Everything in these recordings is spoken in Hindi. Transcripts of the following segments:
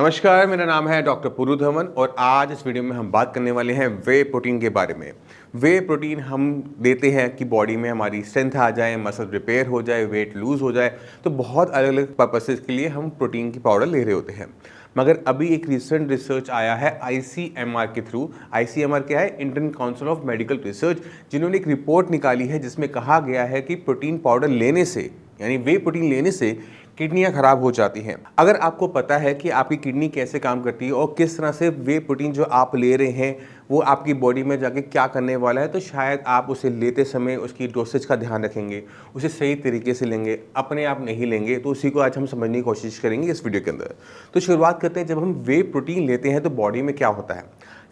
नमस्कार, मेरा नाम है डॉक्टर पुरु धवन और आज इस वीडियो में हम बात करने वाले हैं वे प्रोटीन के बारे में। वे प्रोटीन हम देते हैं कि बॉडी में हमारी स्ट्रेंथ आ जाए, मसल रिपेयर हो जाए, वेट लूज हो जाए। तो बहुत अलग अलग पर्पसेस के लिए हम प्रोटीन की पाउडर ले रहे होते हैं। मगर अभी एक रिसेंट रिसर्च आया है ICMR के थ्रू। ICMR क्या है? Indian council of medical research, जिन्होंने एक रिपोर्ट निकाली है जिसमें कहा गया है कि प्रोटीन पाउडर लेने से, यानी वे प्रोटीन लेने से किडनियां खराब हो जाती हैं। अगर आपको पता है कि आपकी किडनी कैसे काम करती है और किस तरह से वे प्रोटीन जो आप ले रहे हैं वो आपकी बॉडी में जाके क्या करने वाला है, तो शायद आप उसे लेते समय उसकी डोसेज का ध्यान रखेंगे, उसे सही तरीके से लेंगे, अपने आप नहीं लेंगे। तो उसी को आज हम समझने की कोशिश करेंगे इस वीडियो के अंदर। तो शुरुआत करते हैं, जब हम वे प्रोटीन लेते हैं तो बॉडी में क्या होता है।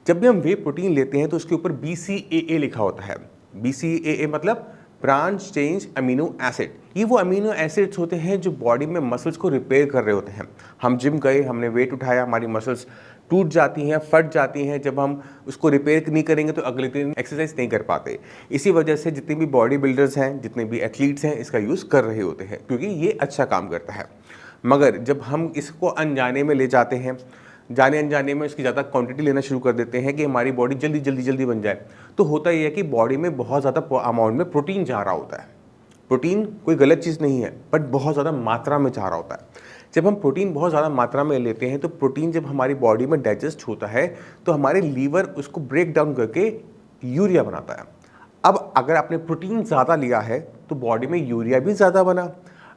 जब भी हम वे प्रोटीन लेते हैं तो उसके ऊपर BCAA लिखा होता है। BCAA मतलब ब्रांच चेंज अमीनो एसिड। ये वो अमीनो एसिड्स होते हैं जो बॉडी में मसल्स को रिपेयर कर रहे होते हैं। हम जिम गए, हमने वेट उठाया, हमारी मसल्स टूट जाती हैं, फट जाती हैं। जब हम उसको रिपेयर नहीं करेंगे तो अगले दिन एक्सरसाइज नहीं कर पाते। इसी वजह से जितने भी बॉडी बिल्डर्स हैं, जितने भी एथलीट्स हैं, इसका यूज़ कर रहे होते हैं क्योंकि ये अच्छा काम करता है। मगर जब हम इसको अनजाने में ले जाते हैं, जाने अनजाने में इसकी ज़्यादा क्वांटिटी लेना शुरू कर देते हैं कि हमारी बॉडी जल्दी बन जाए, तो होता यह है कि बॉडी में बहुत ज़्यादा अमाउंट में प्रोटीन जा रहा होता है। प्रोटीन कोई गलत चीज़ नहीं है, बट बहुत ज़्यादा मात्रा में जा रहा होता है। जब हम प्रोटीन बहुत ज़्यादा मात्रा में लेते हैं तो प्रोटीन जब हमारी बॉडी में डाइजेस्ट होता है तो हमारे लीवर उसको ब्रेक डाउन करके यूरिया बनाता है। अब अगर आपने प्रोटीन ज़्यादा लिया है तो बॉडी में यूरिया भी ज़्यादा बना।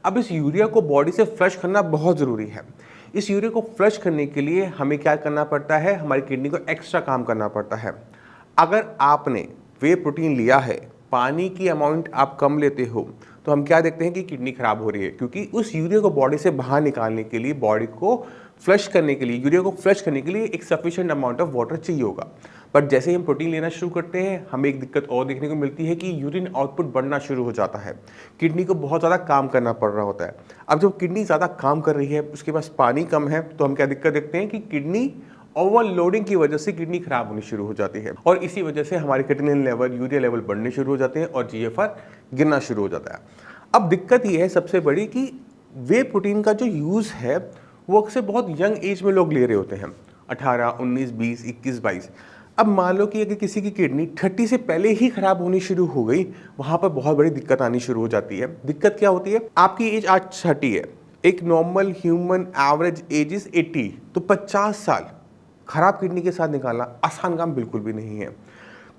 अब इस यूरिया को बॉडी से फ्लश करना बहुत ज़रूरी है। इस यूरिया को फ्लश करने के लिए हमें क्या करना पड़ता है, हमारी किडनी को एक्स्ट्रा काम करना पड़ता है। अगर आपने वे प्रोटीन लिया है, पानी की अमाउंट आप कम लेते हो, तो हम क्या देखते हैं कि किडनी खराब हो रही है, क्योंकि उस यूरिया को बॉडी से बाहर निकालने के लिए, बॉडी को फ्लश करने के लिए, यूरिया को फ्लश करने के लिए एक सफिशिएंट अमाउंट ऑफ वाटर चाहिए होगा। बट जैसे ही हम प्रोटीन लेना शुरू करते हैं, हमें एक दिक्कत और देखने को मिलती है कि यूरिन आउटपुट बढ़ना शुरू हो जाता है। किडनी को बहुत ज़्यादा काम करना पड़ रहा होता है। अब जब किडनी ज़्यादा काम कर रही है, उसके पास पानी कम है, तो हम क्या दिक्कत देखते हैं कि किडनी ओवरलोडिंग की वजह से किडनी खराब होनी शुरू हो जाती है और इसी वजह से हमारे क्रिएटिनिन लेवल, यूरिया लेवल बढ़ने शुरू हो जाते हैं और GFR गिरना शुरू हो जाता है। अब दिक्कत ये है सबसे बड़ी कि वे प्रोटीन का जो यूज़ है वो अक्सर बहुत यंग एज में लोग ले रहे होते हैं, 18, 19, 20, 21, 22। अब मान लो कि अगर किसी की किडनी 30 से पहले ही खराब होनी शुरू हो गई, वहाँ पर बहुत बड़ी दिक्कत आनी शुरू हो जाती है। दिक्कत क्या होती है, आपकी एज आज 30 है, एक normal human average age is 80, तो 50 साल खराब किडनी के साथ निकालना आसान काम बिल्कुल भी नहीं है।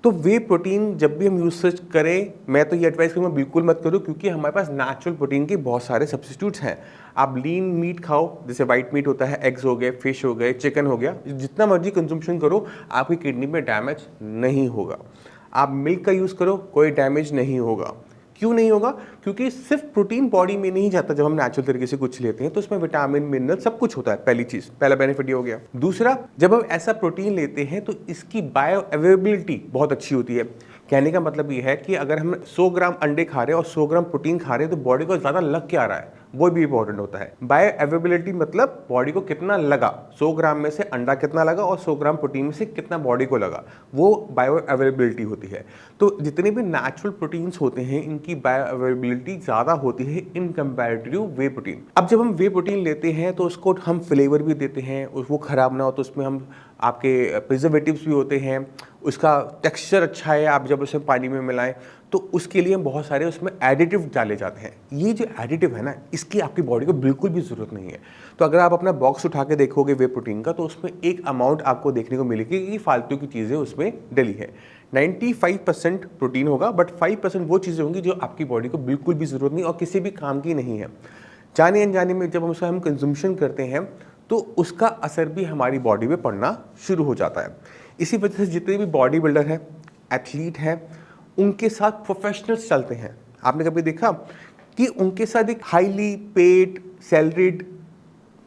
तो वे प्रोटीन जब भी हम यूसेज करें, मैं तो ये एडवाइस करूँगा बिल्कुल मत करो, क्योंकि हमारे पास नेचुरल प्रोटीन के बहुत सारे सब्स्टिट्यूट्स हैं। आप लीन मीट खाओ, जैसे वाइट मीट होता है, एग्स हो गए, फिश हो गए, चिकन हो गया, जितना मर्जी कंजम्पशन करो, आपकी किडनी में डैमेज नहीं होगा। आप मिल्क का यूज़ करो, कोई डैमेज नहीं होगा। क्यों नहीं होगा? क्योंकि सिर्फ प्रोटीन बॉडी में नहीं जाता। जब हम नेचुरल तरीके से कुछ लेते हैं तो उसमें विटामिन, मिनरल सब कुछ होता है। पहली चीज, पहला बेनिफिट ये हो गया। दूसरा, जब हम ऐसा प्रोटीन लेते हैं तो इसकी बायो अवेलेबिलिटी बहुत अच्छी होती है। कहने का मतलब ये है कि अगर हम 100 ग्राम अंडे खा रहे हैं और 100 ग्राम प्रोटीन खा रहे हैं तो बॉडी को ज़्यादा लग क्या रहा है, वो भी इंपॉर्टेंट होता है। बायो अवेलेबिलिटी मतलब बॉडी को कितना लगा, 100 ग्राम में से अंडा कितना लगा और 100 ग्राम प्रोटीन में से कितना बॉडी को लगा, वो बायो अवेलेबिलिटी होती है। तो जितने भी नेचुरल प्रोटीन्स होते हैं, इनकी बायो अवेलेबिलिटी ज़्यादा होती है इन कंपैरेटिव वे प्रोटीन। अब जब हम वे प्रोटीन लेते हैं तो उसको हम फ्लेवर भी देते हैं, वो ख़राब ना हो तो उसमें हम आपके प्रिजर्वेटिव्स भी होते हैं, उसका टेक्सचर अच्छा है, आप जब उसे पानी में मिलाएं तो उसके लिए बहुत सारे उसमें एडिटिव डाले जाते हैं। ये जो एडिटिव है ना, इसकी आपकी बॉडी को बिल्कुल भी ज़रूरत नहीं है। तो अगर आप अपना बॉक्स उठा के देखोगे वे प्रोटीन का, तो उसमें एक अमाउंट आपको देखने को मिलेगी कि फालतू की चीज़ें उसमें डली है। 95% प्रोटीन होगा, बट 5% वो चीज़ें होंगी जो आपकी बॉडी को बिल्कुल भी ज़रूरत नहीं और किसी भी काम की नहीं है। जाने अनजाने में जब उसका हम कंजम्पशन करते हैं तो उसका असर भी हमारी बॉडी में पड़ना शुरू हो जाता है। इसी वजह से जितने भी बॉडी बिल्डर हैं, एथलीट हैं, उनके साथ प्रोफेशनल्स चलते हैं। आपने कभी देखा कि उनके साथ एक हाईली पेड सैलरीड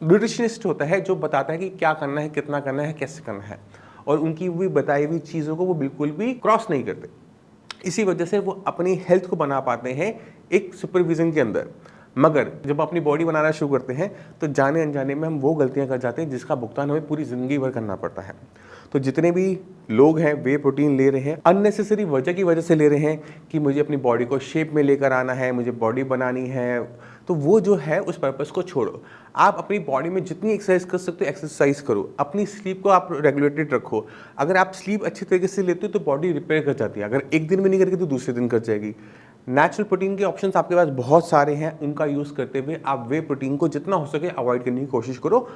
न्यूट्रिशनिस्ट होता है जो बताता है कि क्या करना है, कितना करना है, कैसे करना है, और उनकी भी बताई हुई चीज़ों को वो बिल्कुल भी क्रॉस नहीं करते। इसी वजह से वो अपनी हेल्थ को बना पाते हैं एक सुपरविजन के अंदर। मगर जब अपनी बॉडी बनाना शुरू करते हैं तो जाने अनजाने में हम वो गलतियां कर जाते हैं जिसका भुगतान हमें पूरी ज़िंदगी भर करना पड़ता है। तो जितने भी लोग हैं वे प्रोटीन ले रहे हैं अननेसेसरी वजह की वजह से ले रहे हैं कि मुझे अपनी बॉडी को शेप में लेकर आना है, मुझे बॉडी बनानी है, तो वो जो है उस पर्पस को छोड़ो। आप अपनी बॉडी में जितनी एक्सरसाइज कर सकते हो एक्सरसाइज करो, अपनी स्लीप को आप रेगुलेटेड रखो। अगर आप स्लीप अच्छी तरीके से लेते हो तो बॉडी रिपेयर कर जाती है, अगर एक दिन में नहीं करेगी तो दूसरे दिन कर जाएगी। नेचुरल प्रोटीन के ऑप्शंस आपके पास बहुत सारे हैं, उनका यूज़ करते हुए आप वे प्रोटीन को जितना हो सके अवॉइड करने की कोशिश करो।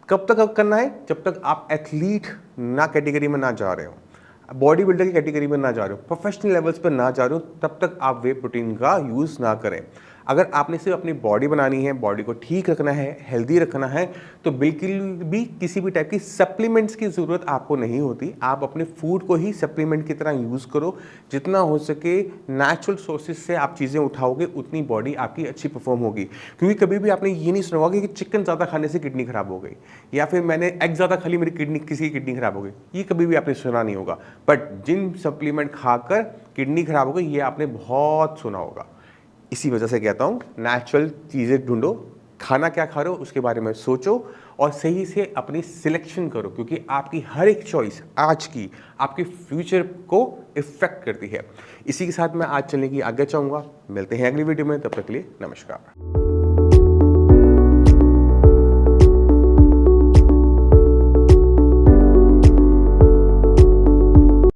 कब तक अब करना है? जब तक आप एथलीट ना कैटेगरी में ना जा रहे हो, बॉडी बिल्डर की कैटेगरी में ना जा रहे हो, प्रोफेशनल लेवल्स पर ना जा रहे हो, तब तक आप वे प्रोटीन का यूज़ ना करें। अगर आपने सिर्फ अपनी बॉडी बनानी है, बॉडी को ठीक रखना है, हेल्दी रखना है, तो बिल्कुल भी किसी भी टाइप की सप्लीमेंट्स की ज़रूरत आपको नहीं होती। आप अपने फूड को ही सप्लीमेंट की तरह यूज़ करो। जितना हो सके नेचुरल सोर्सेज से आप चीज़ें उठाओगे उतनी बॉडी आपकी अच्छी परफॉर्म होगी। क्योंकि कभी भी आपने ये नहीं सुना होगा कि चिकन ज़्यादा खाने से किडनी खराब हो गई, या फिर मैंने एग ज़्यादा खा ली मेरी किसी की किडनी खराब हो गई। ये कभी भी आपने सुना नहीं होगा। बट जिन सप्लीमेंट खाकर किडनी खराब हो गई, ये आपने बहुत सुना होगा। इसी वजह से कहता हूँ नेचुरल चीज़ें ढूंढो, खाना क्या खा रहे हो उसके बारे में सोचो और सही से अपनी सिलेक्शन करो, क्योंकि आपकी हर एक चॉइस आज की आपके फ्यूचर को इफेक्ट करती है। इसी के साथ मैं आज चलने की आज्ञा चाहूँगा। मिलते हैं अगली वीडियो में, तब तक के लिए नमस्कार।